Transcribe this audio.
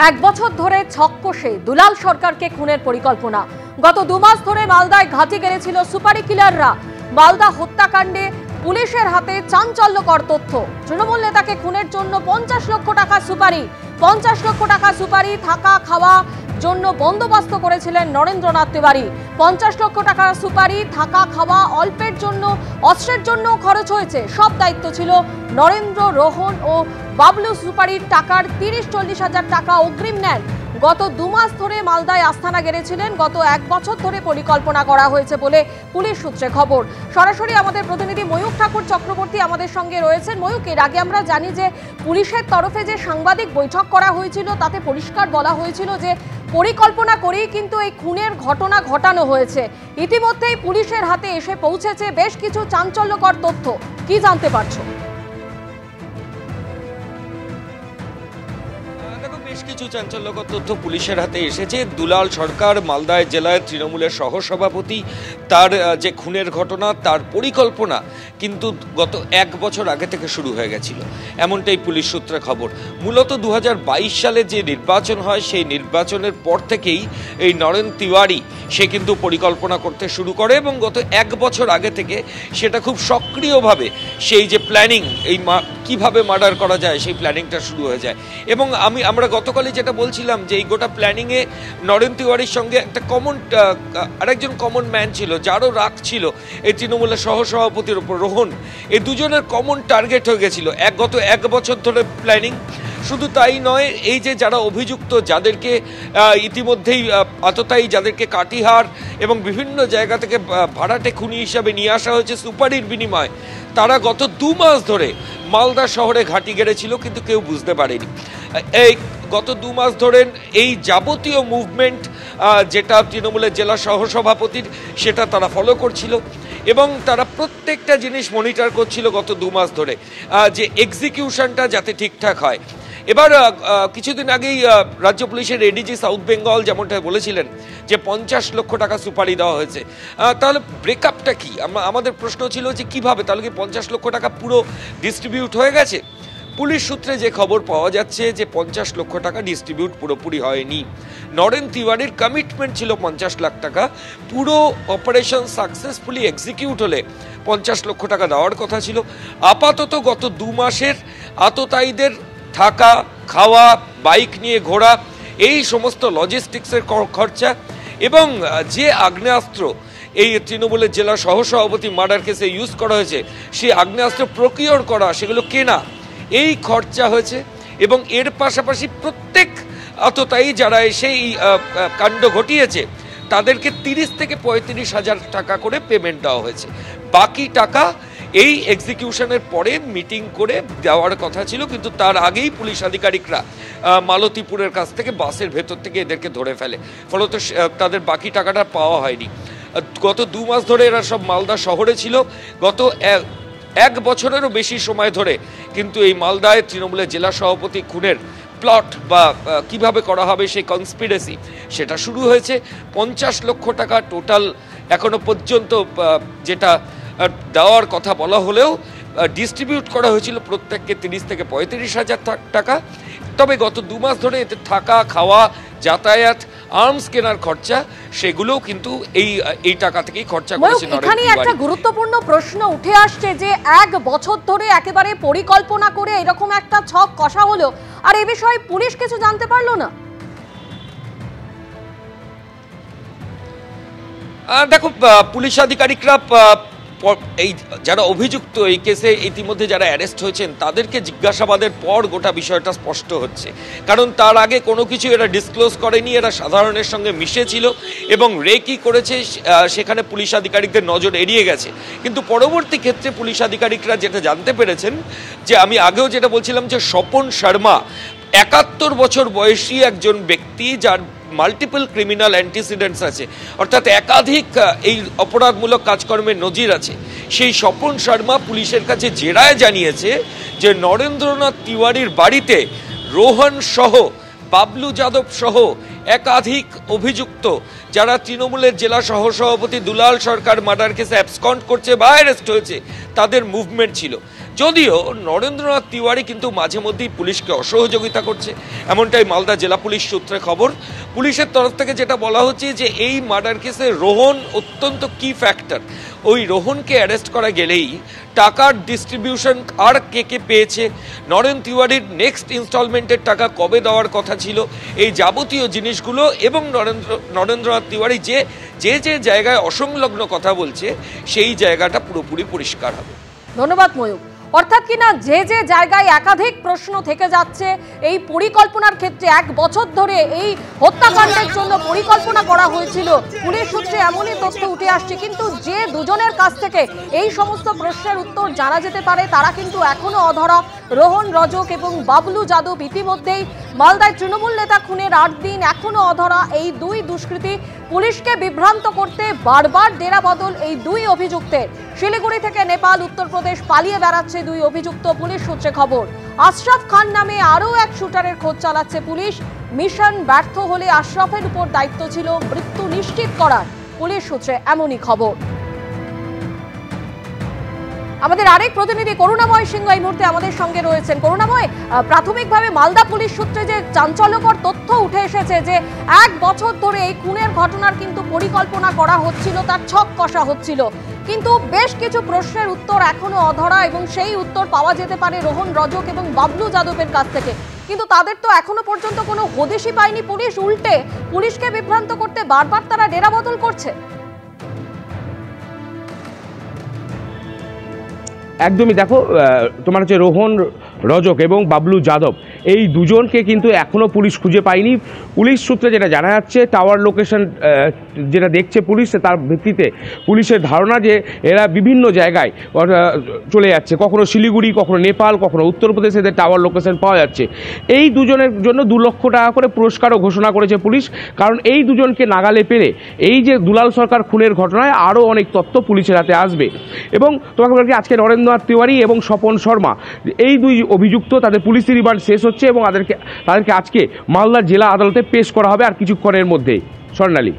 এক বছর ধরে ছক কষে দুলাল সরকারকে খুনের পরিকল্পনা। গত 2 মাস ধরে মালদায় ঘাঁটি গেড়েছিল সুপারি কিলাররা। মালদা হত্যাকাণ্ডে পুলিশের হাতে চাঞ্চল্যকর তথ্য। তৃণমূল নেতাকে খুনের জন্য 50 লক্ষ টাকা সুপারি। 50 লক্ষ টাকা সুপারি, থাকা খাওয়া জন্য বন্দোবস্ত করেছিলেন নরেন্দ্রনাথ তিওয়ারি। 50 লক্ষ টাকা সুপারি, থাকা খাওয়া, অল্পের জন্য অস্ত্রের জন্য খরচ হয়েছে। সব দায়িত্ব ছিল নরেন্দ্র, রোহন ও বাবলু। সুপারির টাকার 30-40 হাজার টাকা অগ্রিম নেন। গত 2 মাস ধরে মালদায় আস্তানা গেড়েছিলেন। গত 1 বছর ধরে পরিকল্পনা করা হয়েছে বলে পুলিশ সূত্রে খবর। সরাসরি আমাদের প্রতিনিধি ময়ূক ঠাকুর চক্রবর্তী আমাদের সঙ্গে রয়েছেন। ময়ূক, এর আগে আমরা জানি যে পুলিশের তরফে যে সাংবাদিক বৈঠক করা হয়েছিল তাতে পরিষ্কার বলা হয়েছিল যে পরিকল্পনা করেই কিন্তু এই খুনের ঘটনা ঘটানো হয়েছে। ইতিমধ্যেই পুলিশের হাতে এসে পৌঁছেছে বেশ কিছু চাঞ্চল্যকর তথ্য। কি জানতে পারছো? বেশ কিছু চাঞ্চল্যকর তথ্য পুলিশের হাতে এসেছে। দুলাল সরকার মালদায় জেলায় তৃণমূলের সহসভাপতি, তার যে খুনের ঘটনা তার পরিকল্পনা কিন্তু গত 1 বছর আগে থেকে শুরু হয়ে গেছিল, এমনটাই পুলিশ সূত্রে খবর। মূলত 2022 সালে যে নির্বাচন হয় সেই নির্বাচনের পর থেকেই এই নরেন্দ্র তিওয়ারি সে কিন্তু পরিকল্পনা করতে শুরু করে এবং গত 1 বছর আগে থেকে সেটা খুব সক্রিয়ভাবে সেই যে প্ল্যানিং, এই কিভাবে মার্ডার করা যায় সেই প্ল্যানিংটা শুরু হয়ে যায়। এবং আমরা গতকালই যেটা বলছিলাম যে এই গোটা প্ল্যানিংয়ে নরেন্দ্র তিওয়ারির সঙ্গে একটা আরেকজন কমন ম্যান ছিল, যারও রাগ ছিল এই তৃণমূলের সহসভাপতির উপর, রোহন। এই দুজনের কমন টার্গেট হয়ে গেছিল গত 1 বছর ধরে প্ল্যানিং। শুধু তাই নয়, এই যে যারা অভিযুক্ত, যাদেরকে ইতিমধ্যেই আততায়ী, যাদেরকে কাটিহার এবং বিভিন্ন জায়গা থেকে ভাড়াটে খুনি হিসাবে নিয়ে আসা হয়েছে সুপারির বিনিময়ে, তারা গত 2 মাস ধরে মালদা শহরে ঘাঁটি গেড়েছিল, কিন্তু কেউ বুঝতে পারেনি। এই গত 2 মাস ধরে এই যাবতীয় মুভমেন্ট যেটা তৃণমূলের জেলা সহসভাপতির, সেটা তারা ফলো করছিল এবং তারা প্রত্যেকটা জিনিস মনিটর করছিল গত 2 মাস ধরে, যে এক্সিকিউশনটা যাতে ঠিকঠাক হয়। এবার কিছুদিন আগেই রাজ্য পুলিশের এডিজি সাউথ বেঙ্গল যেমনটা বলেছিলেন যে 50 লক্ষ টাকা সুপারি দেওয়া হয়েছে। তাহলে ব্রেকআপটা কি? আমাদের প্রশ্ন ছিল যে কিভাবে, তাহলে কি 50 লক্ষ টাকা পুরো ডিস্ট্রিবিউট হয়ে গেছে? পুলিশ সূত্রে যে খবর পাওয়া যাচ্ছে যে 50 লক্ষ টাকা ডিস্ট্রিবিউট পুরোপুরি হয়নি। নরেন্দ্র তিওয়ারির কমিটমেন্ট ছিল 50 লাখ টাকা। পুরো অপারেশন সাকসেসফুলি এক্সিকিউট হলে 50 লক্ষ টাকা দেওয়ার কথা ছিল। আপাতত গত 2 মাসের আততায়ীদের থাকা, খাওয়া, বাইক নিয়ে ঘোরা, এই সমস্ত লজিস্টিক্সের খরচা এবং যে আগ্নেয়াস্ত্র এই তৃণমূলের জেলা সহসভাপতি মার্ডার কেসে ইউজ করা হয়েছে, সেই আগ্নেয়াস্ত্র প্রকিওর করা, সেগুলো কেনা, এই খরচা হয়েছে। এবং এর পাশাপাশি প্রত্যেক আততায়ী যারা এসে এই কাণ্ড ঘটিয়েছে তাদেরকে 30 থেকে 35 হাজার টাকা করে পেমেন্ট দেওয়া হয়েছে। বাকি টাকা এই এক্সিকিউশনের পরে মিটিং করে দেওয়ার কথা ছিল, কিন্তু তার আগেই পুলিশ আধিকারিকরা মালতীপুরের কাছ থেকে বাসের ভেতর থেকে এদেরকে ধরে ফেলে, ফলত তাদের বাকি টাকাটা পাওয়া হয়নি। গত 2 মাস ধরে এরা সব মালদা শহরে ছিল। গত 1 বছরেরও বেশি সময় ধরে কিন্তু এই মালদায় তৃণমূলের জেলা সভাপতি খুনের প্লট বা কিভাবে করা হবে সেই কনস্পিরেসি, সেটা শুরু হয়েছে। 50 লক্ষ টাকা টোটাল এখনো পর্যন্ত যেটা দেওয়ার কথা বলা হলেও ডিস্ট্রিবিউট করা হয়েছিল প্রত্যেককে 30 থেকে 35 হাজার টাকা। তবে গত 2 মাস ধরে এতে থাকা, খাওয়া, যাতায়াত, আর্মস কেনার খরচা, সেগুলোও কিন্তু এই টাকা থেকেই খরচা করেছে। এখানে একটা গুরুত্বপূর্ণ প্রশ্ন উঠে আসছে যে 1 বছর ধরে একেবারে পরিকল্পনা করে এরকম একটা ছক কষা হলো, আর এই বিষয়ে পুলিশ কিছু জানতে পারলো না। দেখো, পুলিশ আধিকারিকরা এই যারা অভিযুক্ত এই কেসে ইতিমধ্যে যারা অ্যারেস্ট হয়েছেন তাদেরকে জিজ্ঞাসাবাদের পর গোটা বিষয়টা স্পষ্ট হচ্ছে। কারণ তার আগে কোনো কিছু এরা ডিসক্লোজ করেনি, এরা সাধারণের সঙ্গে মিশেছিল এবং কি করেছে সেখানে পুলিশ আধিকারিকদের নজর এড়িয়ে গেছে। কিন্তু পরবর্তী ক্ষেত্রে পুলিশ আধিকারিকরা যেটা জানতে পেরেছেন, যে আমি আগেও যেটা বলছিলাম যে স্বপন শর্মা 71 বছর বয়সী একজন ব্যক্তি, যার মাল্টিপল ক্রিমিনাল অ্যান্টিসিডেন্টস আছে, অর্থাৎ একাধিক এই অপরাধমূলক কাজকর্মের নজির আছে। সেই স্বপন শর্মা পুলিশের কাছে জেরায় জানিয়েছে যে নরেন্দ্রনাথ তিওয়ারির বাড়িতে রোহন সহ বাবলু যাদব সহ একাধিক অভিযুক্ত যারা তৃণমূলের জেলা সহসভাপতি দুলাল সরকার মার্ডার কেসে অ্যাবসকন্ড করছে বা অ্যারেস্ট হয়েছে তাদের মুভমেন্ট ছিল। যদিও নরেন্দ্রনাথ তিওয়ারি কিন্তু মাঝে মধ্যেই পুলিশকে অসহযোগিতা করছে, এমনটাই মালদা জেলা পুলিশ সূত্রে খবর। পুলিশের তরফ থেকে যেটা বলা হচ্ছে যে এই মার্ডার কেসে রোহন অত্যন্ত কি ফ্যাক্টর। ওই রোহনকে অ্যারেস্ট করা গেলেই টাকার ডিস্ট্রিবিউশন আর কে পেয়েছে, নরেন তিওয়ারির নেক্সট ইনস্টলমেন্টের টাকা কবে দেওয়ার কথা ছিল, এই যাবতীয় জিনিসগুলো এবং নরেন্দ্রনাথ তিওয়ারি যে জায়গায় অসংলগ্ন কথা বলছে সেই জায়গাটা পুরোপুরি পরিষ্কার হবে। ধন্যবাদ ময়ূক। অর্থাৎ কিনা যে জায়গায় একাধিক প্রশ্ন থেকে যাচ্ছে, এই পরিকল্পনার ক্ষেত্রে 1 বছর ধরে এই হত্যাকাণ্ডের জন্য পরিকল্পনা করা হয়েছিল, পুলিশ সূত্রে এমনই তথ্য উঠে আসছে। কিন্তু যে দুজনের কাছ থেকে এই সমস্ত প্রশ্নের উত্তর জানা যেতে পারে তারা কিন্তু এখনো অধরা। রোহন রজক এবং বাবলু যাদব ইতিমধ্যেই মালদায় তৃণমূল নেতা খুনের 8 দিন এখনো অধরা। এই দুই দুষ্কৃতী পুলিশকে বিভ্রান্ত করতে বারবার ডেরা বদল এই দুই অভিযুক্তের। শিলিগুড়ি থেকে নেপাল, উত্তরপ্রদেশ পালিয়ে বেড়াচ্ছে দুই অভিযুক্ত, পুলিশ সূত্রে খবর। আশরাফ খান নামে আরও এক শুটারের খোঁজ চালাচ্ছে পুলিশ। মিশন ব্যর্থ হলে আশরাফের উপর দায়িত্ব ছিল মৃত্যু নিশ্চিত করার, পুলিশ সূত্রে এমনই খবর। আমাদের আরেক প্রতিনিধি করুণাময় সিংহ এই মুহূর্তে আমাদের সঙ্গে রয়েছেন। করুণাময়, প্রাথমিকভাবে মালদা পুলিশ সূত্রে যে চাঞ্চল্যকর তথ্য উঠে এসেছে যে 1 বছর ধরে এই খুনের ঘটনার কিন্তু পরিকল্পনা করা হচ্ছিল, তার ছক কষা হচ্ছিল, কিন্তু বেশ কিছু প্রশ্নের উত্তর এখনো অধরা এবং সেই উত্তর পাওয়া যেতে পারে রোহন রজক এবং বাবলু যাদবের কাছ থেকে। কিন্তু তাদের তো এখনো পর্যন্ত কোনো হদিশই পায়নি পুলিশ, উল্টে পুলিশকে বিভ্রান্ত করতে বারবার তারা ডেরা বদল করছে। একদমই, দেখো তোমার হচ্ছে রোহন রজক এবং বাবলু যাদব এই দুজনকে কিন্তু এখনও পুলিশ খুঁজে পায়নি। পুলিশ সূত্রে যেটা জানা যাচ্ছে, টাওয়ার লোকেশন যেটা দেখছে পুলিশ, তার ভিত্তিতে পুলিশের ধারণা যে এরা বিভিন্ন জায়গায় চলে যাচ্ছে, কখনো শিলিগুড়ি, কখনো নেপাল, কখনো উত্তরপ্রদেশে এদের টাওয়ার লোকেশন পাওয়া যাচ্ছে। এই দুজনের জন্য 2 লক্ষ টাকা করে পুরস্কারও ঘোষণা করেছে পুলিশ, কারণ এই দুজনকে নাগালে পেলে এই যে দুলাল সরকার খুনের ঘটনায় আরও অনেক তথ্য পুলিশের হাতে আসবে। এবং তোমাকে বলি আজকে নরেন্দ্রনাথ তিওয়ারি এবং স্বপন শর্মা এই দুই অভিযুক্ত, তাদের পুলিশি রিমান্ড শেষ হচ্ছে এবং তাদেরকে আজকে মালদা জেলা আদালতে পেশ করা হবে আর কিছুক্ষণের মধ্যেই। স্বর্ণালী।